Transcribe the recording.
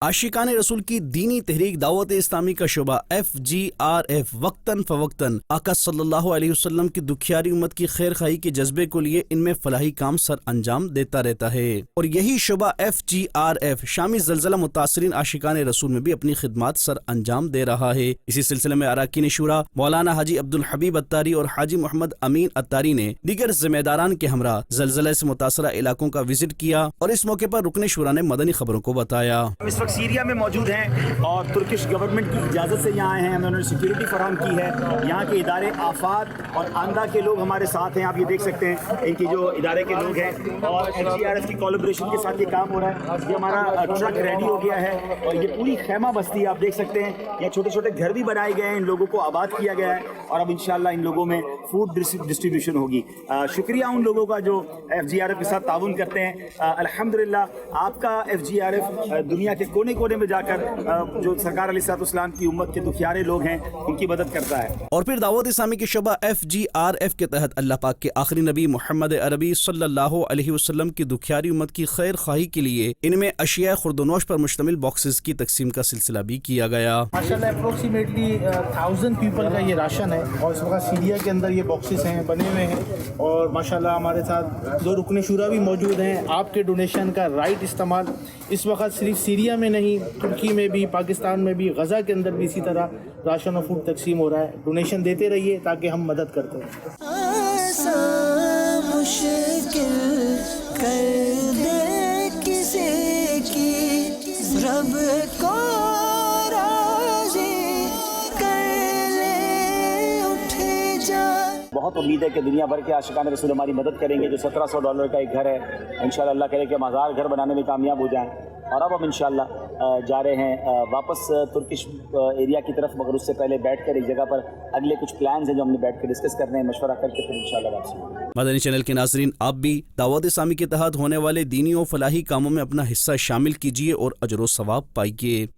आशिकान रसूल की दीनी तहरीक दावत इस्लामी का शुबा FGRF वक्तन फवक्तन आका सल्लल्लाहु अलैहि वसल्लम की दुखियारी उम्मत की खैर खाई के जज्बे को लिए इनमें फलाही काम सर अंजाम देता रहता है और यही शुबा FGRF शामी जलजला मुतासरीन आशिकान रसूल में भी अपनी खिदमात सर अंजाम दे रहा है। इसी सिलसिले में अराकीन शुरा मौलाना हाजी अब्दुल हबीब अत्तारी और हाजी मोहम्मद अमीन अत्तारी ने दीगर जिम्मेदारान के हमरा जलजले से मुतासरा इलाकों का विजिट किया और इस मौके पर रुकन शुरा ने मदनी खबरों को बताया। सीरिया में मौजूद हैं और तुर्किश गवर्नमेंट की इजाज़त से यहाँ आए हैं, उन्होंने सिक्योरिटी फराहम की है। यहाँ के इदारे आफात और आंदा के लोग हमारे साथ हैं, आप ये देख सकते हैं इनकी जो इदारे के लोग हैं और FGRF की कोलैबोरेशन के साथ ये काम हो रहा है। ये हमारा ट्रक रेडी हो गया है और ये पूरी खैमा बस्ती आप देख सकते हैं, यहाँ छोटे छोटे घर भी बनाए गए हैं, इन लोगों को आबाद किया गया है और अब इंशाल्लाह इन लोगों में फूड डिस्ट्रीब्यूशन होगी। शुक्रिया उन लोगों का जो FGRF के साथ ताउन करते हैं। अल्हम्दुलिल्लाह आपका FGRF दुनिया के कोने कोने में जाकर जो सरकार अलैहिस्सलाम की उम्मत के दुखियारे लोग हैं उनकी मदद करता है। और फिर दावत इस्लामी के शुबा FGRF के तहत अल्लाह पाक के आखिरी नबी मोहम्मद अरबी सल्लल्लाहु अलैहि वसल्लम की दुखियारी उम्मत की खैर खाही के लिए इनमें अशिया खुर्दनोश पर मुश्तमिल बॉक्सेस की तकसीम का सिलसिला भी किया गया। माशाल्लाह अप्रोक्सीमेटली 1000 पीपल का ये राशन है और इस वक्त सीरिया के अंदर ये बॉक्सेस हैं बने हुए हैं और माशाल्लाह हमारे साथ 2 रुकने शुरा भी मौजूद हैं। आपके डोनेशन का राइट इस्तेमाल इस वक्त सिर्फ सीरिया में नहीं, तुर्की में भी, पाकिस्तान में भी, गज़ा के अंदर भी इसी तरह राशन और फूड तकसीम हो रहा है। डोनेशन देते रहिए ताकि हम मदद करते रहें। बहुत उम्मीद है कि दुनिया भर के आशिकान रसूल हमारी मदद करेंगे। जो $1700 का एक घर है, इंशाल्लाह अल्लाह करे कि हम 1000 घर बनाने में कामयाब हो जाएं। और अब हम इंशाल्लाह जा रहे हैं वापस तुर्किश एरिया की तरफ, मगर उससे पहले बैठकर एक जगह पर अगले कुछ प्लान्स हैं जो हमने बैठ कर डिस्कस करने हैं, मशवरा करके फिर इंशाल्लाह वापस। मदनी चैनल के नाजरीन, आप भी दावत इस्लामी के तहत होने वाले दीनी और फलाही कामों में अपना हिस्सा शामिल कीजिए और अजर व सवाब पाइए।